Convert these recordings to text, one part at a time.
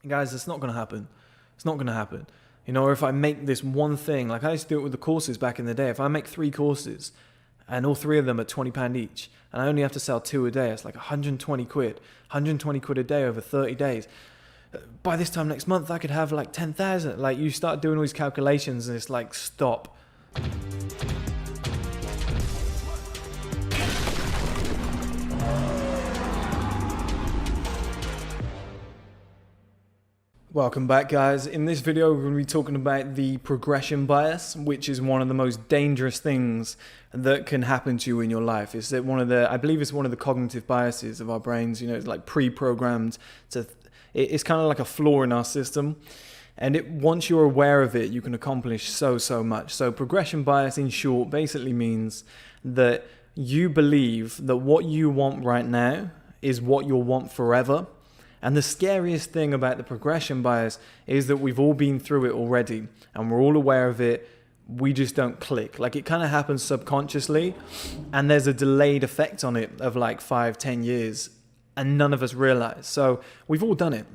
Guys, it's not going to happen. It's not going to happen. Or if I make this one thing, like I used to do it with the courses back in the day. If I make 3 courses and all 3 of them are £20 each, and I only have to sell 2 a day, it's like 120 quid. 120 quid a day over 30 days. By this time next month, I could have like 10,000. Like, you start doing all these calculations and it's like, stop. Welcome back, guys. In this video, we're going to be talking about the progression bias, which is one of the most dangerous things that can happen to you in your life. It's that I believe it's one of the cognitive biases of our brains. It's like pre-programmed it's kind of like a flaw in our system. And once you're aware of it, you can accomplish so much. So progression bias, in short, basically means that you believe that what you want right now is what you'll want forever. And the scariest thing about the progression bias is that we've all been through it already and we're all aware of it. We just don't click. Like, it kind of happens subconsciously and there's a delayed effect on it of like 5-10 years and none of us realize. So we've all done it.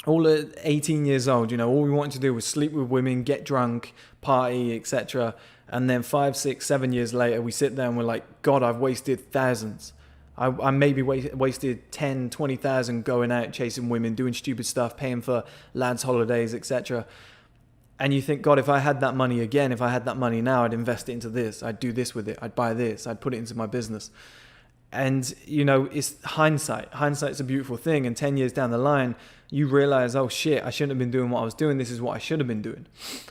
All at 18 years old, all we wanted to do was sleep with women, get drunk, party, etc. And then 5, 6, 7 years later, we sit there and we're like, God, I've wasted thousands. I maybe wasted 10, 20,000 going out, chasing women, doing stupid stuff, paying for lads' holidays, etc. And you think, God, if I had that money again, if I had that money now, I'd invest it into this. I'd do this with it. I'd buy this. I'd put it into my business. And, it's hindsight. Hindsight's a beautiful thing. And 10 years down the line, you realize, oh shit, I shouldn't have been doing what I was doing. This is what I should have been doing.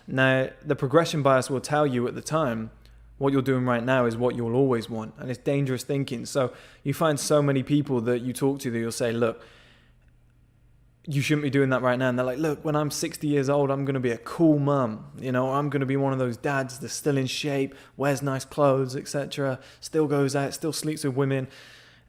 Now, the progression bias will tell you at the time, what you're doing right now is what you'll always want. And it's dangerous thinking. So you find so many people that you talk to that you'll say, look, you shouldn't be doing that right now. And they're like, look, when I'm 60 years old, I'm going to be a cool mum. I'm going to be one of those dads that's still in shape, wears nice clothes, etc. Still goes out, still sleeps with women.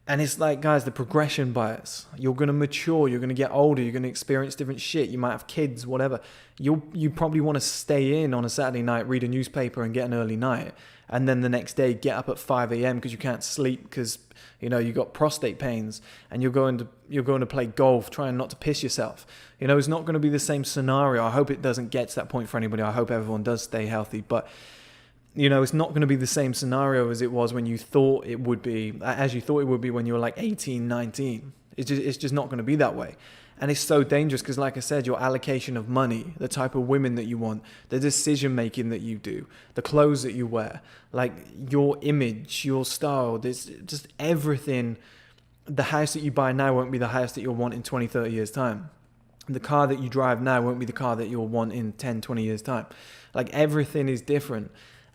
And it's like, guys, the progression bias. You're going to mature. You're going to get older. You're going to experience different shit. You might have kids, whatever. You probably want to stay in on a Saturday night, read a newspaper and get an early night. And then the next day get up at 5 a.m. because you can't sleep because, you got prostate pains and you're going to play golf trying not to piss yourself. It's not going to be the same scenario. I hope it doesn't get to that point for anybody. I hope everyone does stay healthy. But it's not going to be the same scenario as it was when you thought it would be, as you thought it would be when you were like 18, 19. It's just not going to be that way. And it's so dangerous because, like I said, your allocation of money, the type of women that you want, the decision making that you do, the clothes that you wear, like your image, your style, there's just everything. The house that you buy now won't be the house that you'll want in 20, 30 years time. The car that you drive now won't be the car that you'll want in 10, 20 years time. Like, everything is different.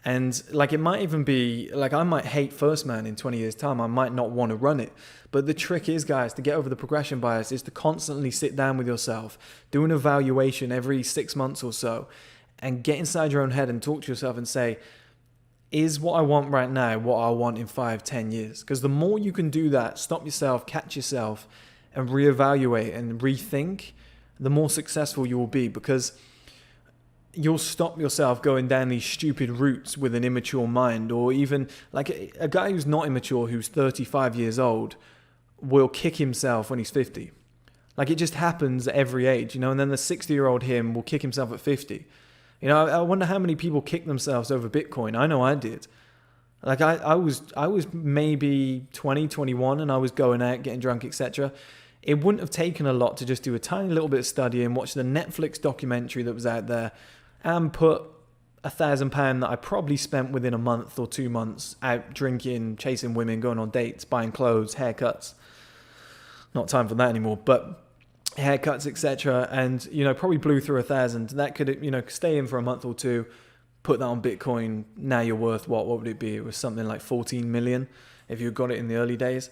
And like, it might even be like, I might hate First Man in 20 years time. I might not want to run it. But the trick is, guys, to get over the progression bias is to constantly sit down with yourself, do an evaluation every 6 months or so, and get inside your own head and talk to yourself and say, is what I want right now what I want in 5, 10 years? Because the more you can do that, stop yourself, catch yourself, and reevaluate and rethink, the more successful you will be. Because you'll stop yourself going down these stupid routes with an immature mind. Or even like a guy who's not immature, who's 35 years old, will kick himself when he's 50. Like, it just happens at every age, and then the 60-year-old him will kick himself at 50. I wonder how many people kick themselves over Bitcoin. I know I did. Like, I was maybe 20, 21, and I was going out, getting drunk, etc. It wouldn't have taken a lot to just do a tiny little bit of studying, watch the Netflix documentary that was out there, and put £1,000 that I probably spent within a month or 2 months out drinking, chasing women, going on dates, buying clothes, haircuts. Not time for that anymore, but haircuts, etc. And, probably blew through 1,000. That could, stay in for a month or two, put that on Bitcoin. Now you're worth what would it be? It was something like 14 million if you got it in the early days.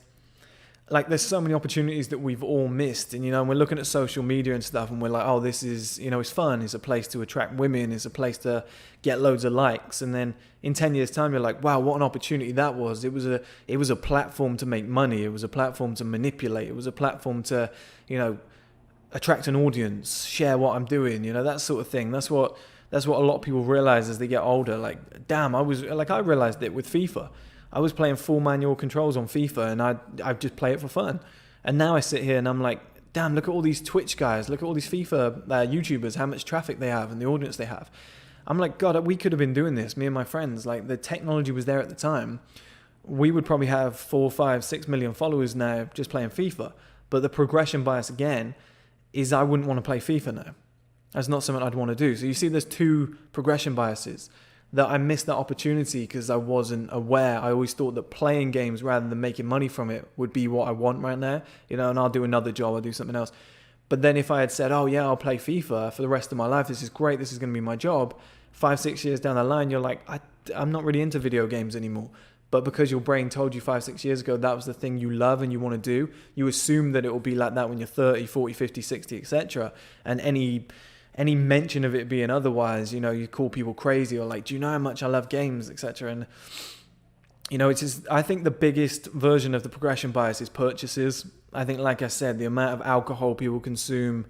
Like, there's so many opportunities that we've all missed. And, we're looking at social media and stuff and we're like, oh, this is, it's fun. It's a place to attract women. It's a place to get loads of likes. And then in 10 years time, you're like, wow, what an opportunity that was. It was a platform to make money. It was a platform to manipulate. It was a platform to, attract an audience, share what I'm doing, that sort of thing. That's what a lot of people realize as they get older. Like, damn, I realized it with FIFA. I was playing full manual controls on FIFA and I just play it for fun. And now I sit here and I'm like, damn, look at all these Twitch guys, look at all these FIFA YouTubers, how much traffic they have and the audience they have. I'm like, God, we could have been doing this, me and my friends. Like, the technology was there at the time. We would probably have 4, 5, 6 million followers now just playing FIFA. But the progression bias, again, is I wouldn't want to play FIFA now. That's not something I'd want to do. So you see there's two progression biases, that I missed that opportunity because I wasn't aware. I always thought that playing games rather than making money from it would be what I want right now, you know, and I'll do another job, I'll do something else. But then if I had said, oh yeah, I'll play FIFA for the rest of my life, this is great, this is going to be my job, 5, 6 years down the line, you're like, I'm not really into video games anymore. But because your brain told you 5, 6 years ago that was the thing you love and you want to do, you assume that it will be like that when you're 30, 40, 50, 60, etc. And any mention of it being otherwise, you know, you call people crazy or like, do you know how much I love games, etc. And, you know, it's just, I think the biggest version of the progression bias is purchases. I think, like I said, the amount of alcohol people consume,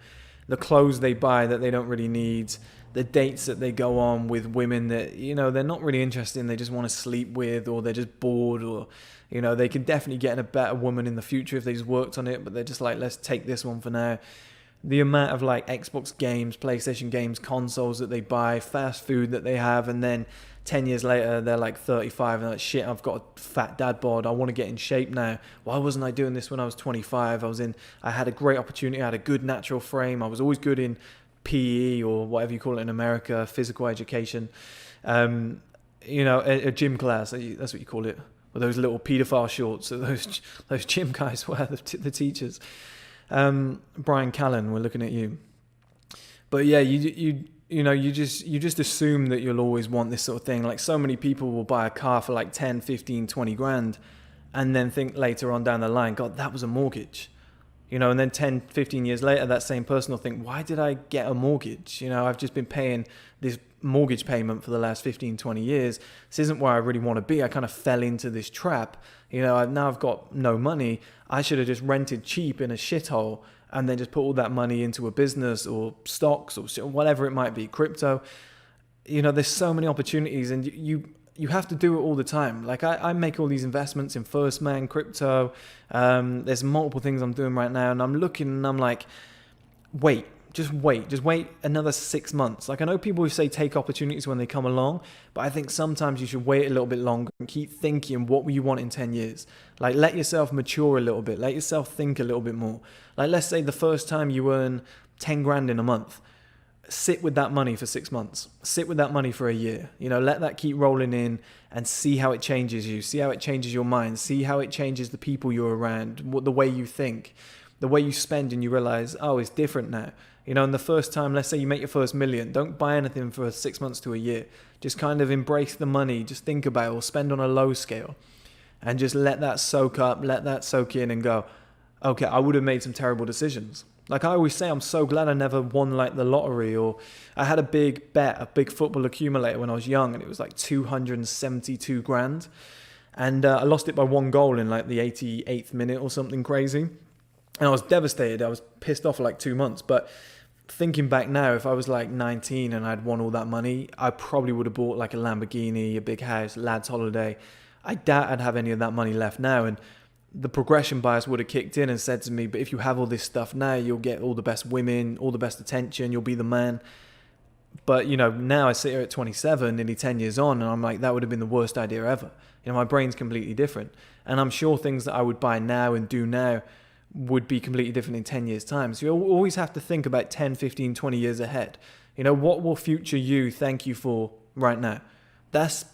the clothes they buy that they don't really need, the dates that they go on with women that, you know, they're not really interested in, they just want to sleep with, or they're just bored, or, you know, they could definitely get a better woman in the future if they just worked on it, but they're just like, let's take this one for now. The amount of like Xbox games, PlayStation games, consoles that they buy, fast food that they have, and then 10 years later they're like 35 and they're like, shit, I've got a fat dad bod, I want to get in shape now. Why wasn't I doing this when I was 25? I had a great opportunity, I had a good natural frame, I was always good in PE or whatever you call it in America, physical education, you know, a gym class, that's what you call it, with those little pedophile shorts that those gym guys wear, the teachers. Brian Callen, we're looking at you. But yeah, you know, you just assume that you'll always want this sort of thing. Like, so many people will buy a car for like 10, 15, 20 grand and then think later on down the line, God, that was a mortgage. You know, and then 10, 15 years later, that same person will think, why did I get a mortgage? You know, I've just been paying this mortgage payment for the last 15, 20 years. This isn't where I really want to be. I kind of fell into this trap. You know, now I've got no money. I should have just rented cheap in a shithole and then just put all that money into a business or stocks or whatever it might be, crypto. You know, there's so many opportunities, and you have to do it all the time. Like, I make all these investments in First Man, crypto. There's multiple things I'm doing right now, and I'm looking and I'm like, just wait another 6 months. Like, I know people who say take opportunities when they come along, but I think sometimes you should wait a little bit longer and keep thinking, what will you want in 10 years? Like, let yourself mature a little bit. Let yourself think a little bit more. Like, let's say the first time you earn 10 grand in a month, sit with that money for 6 months, sit with that money for a year, you know, let that keep rolling in and see how it changes you, see how it changes your mind, see how it changes the people you're around, the way you think, the way you spend, and you realize, oh, it's different now. You know, and the first time, let's say you make your first million, don't buy anything for 6 months to a year. Just kind of embrace the money, just think about it, or spend on a low scale and just let that soak up, let that soak in and go, okay, I would have made some terrible decisions. Like I always say, I'm so glad I never won like the lottery, or I had a big bet, a big football accumulator when I was young, and it was like 272 grand. And I lost it by 1 goal in like the 88th minute or something crazy. And I was devastated. I was pissed off for like 2 months. But thinking back now, if I was like 19 and I'd won all that money, I probably would have bought like a Lamborghini, a big house, lads holiday. I doubt I'd have any of that money left now. And the progression bias would have kicked in and said to me, but if you have all this stuff now, you'll get all the best women, all the best attention, you'll be the man. But, you know, now I sit here at 27, nearly 10 years on, and I'm like, that would have been the worst idea ever. You know, my brain's completely different. And I'm sure things that I would buy now and do now would be completely different in 10 years' time. So you always have to think about 10, 15, 20 years ahead. You know, what will future you thank you for right now? That's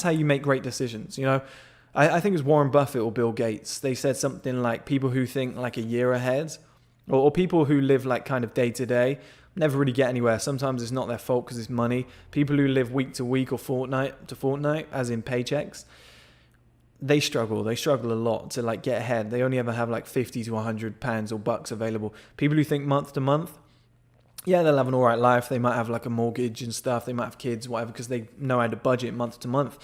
how you make great decisions, you know. I think it was Warren Buffett or Bill Gates. They said something like people who think like a year ahead, or people who live like kind of day to day, never really get anywhere. Sometimes it's not their fault because it's money. People who live week to week or fortnight to fortnight, as in paychecks, they struggle a lot to like get ahead. They only ever have like 50 to 100 pounds or bucks available. People who think month to month, yeah, they'll have an all right life. They might have like a mortgage and stuff. They might have kids, whatever, because they know how to budget month to month.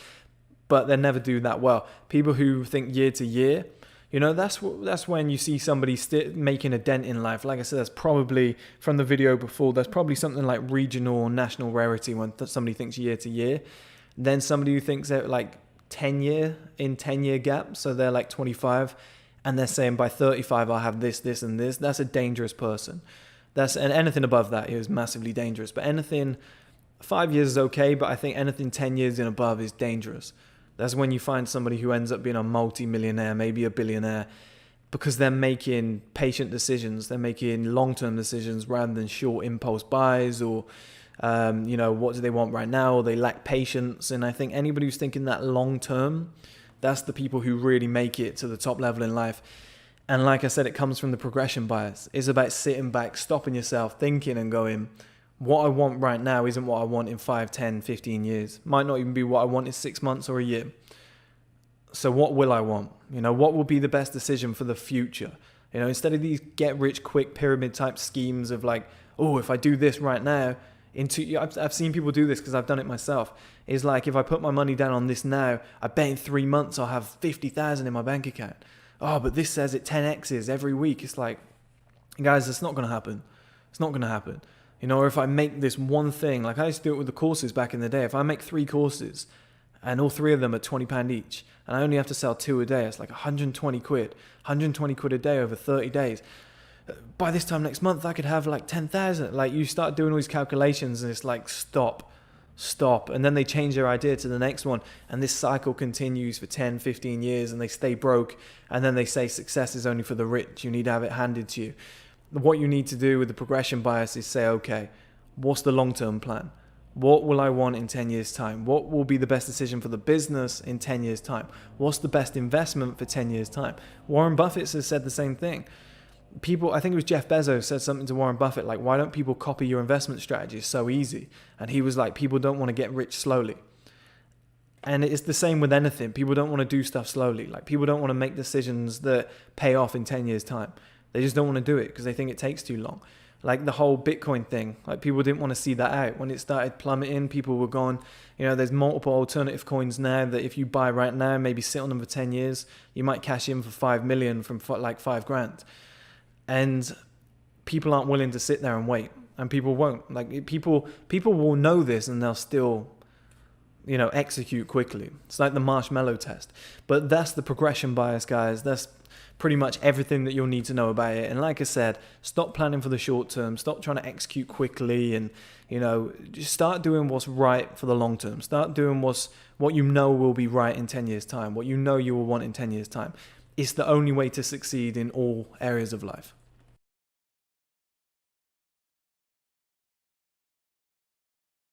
But they never do that well. People who think year to year, you know, that's when you see somebody making a dent in life. Like I said, that's probably, from the video before, that's probably something like regional or national rarity when somebody thinks year to year. Then somebody who thinks they're like 10 year gap, so they're like 25, and they're saying by 35 I'll have this, this, and this, that's a dangerous person. And anything above that is massively dangerous. But anything 5 years is okay, but I think anything 10 years and above is dangerous. That's when you find somebody who ends up being a multi-millionaire, maybe a billionaire, because they're making patient decisions. They're making long-term decisions rather than short impulse buys or, what do they want right now? Or they lack patience. And I think anybody who's thinking that long-term, that's the people who really make it to the top level in life. And like I said, it comes from the progression bias. It's about sitting back, stopping yourself, thinking and going, what I want right now isn't what I want in 5, 10, 15 years. Might not even be what I want in 6 months or a year. So what will I want? What will be the best decision for the future? Instead of these get rich quick pyramid type schemes of like, oh, if I do this right now, I've seen people do this because I've done it myself. It's like, if I put my money down on this now, I bet in 3 months I'll have 50,000 in my bank account. Oh, but this says it 10x's every week. It's like, guys, it's not going to happen. It's not going to happen. Or if I make this one thing, like I used to do it with the courses back in the day. If I make 3 courses and all 3 of them are £20 each, and I only have to sell 2 a day, it's like 120 quid. 120 quid a day over 30 days. By this time next month, I could have like 10,000. Like, you start doing all these calculations and it's like, stop. And then they change their idea to the next one. And this cycle continues for 10, 15 years and they stay broke. And then they say success is only for the rich. You need to have it handed to you. What you need to do with the progression bias is say, okay, what's the long-term plan? What will I want in 10 years' time? What will be the best decision for the business in 10 years' time? What's the best investment for 10 years' time? Warren Buffett has said the same thing. I think it was Jeff Bezos said something to Warren Buffett like, why don't people copy your investment strategy? It's so easy. And he was like, people don't want to get rich slowly. And it's the same with anything. People don't want to do stuff slowly. Like, people don't want to make decisions that pay off in 10 years' time. They just don't want to do it because they think it takes too long. Like the whole Bitcoin thing, like people didn't want to see that out. When it started plummeting, people were gone. There's multiple alternative coins now that if you buy right now, maybe sit on them for 10 years, you might cash in for 5 million from like 5 grand. And people aren't willing to sit there and wait, and people won't. Like people will know this and they'll still, execute quickly. It's like the marshmallow test. But that's the progression bias, guys. That's pretty much everything that you'll need to know about it. And like I said, stop planning for the short term. Stop trying to execute quickly, and just start doing what's right for the long term. Start doing what will be right in 10 years' time. What you will want in 10 years' time. It's the only way to succeed in all areas of life.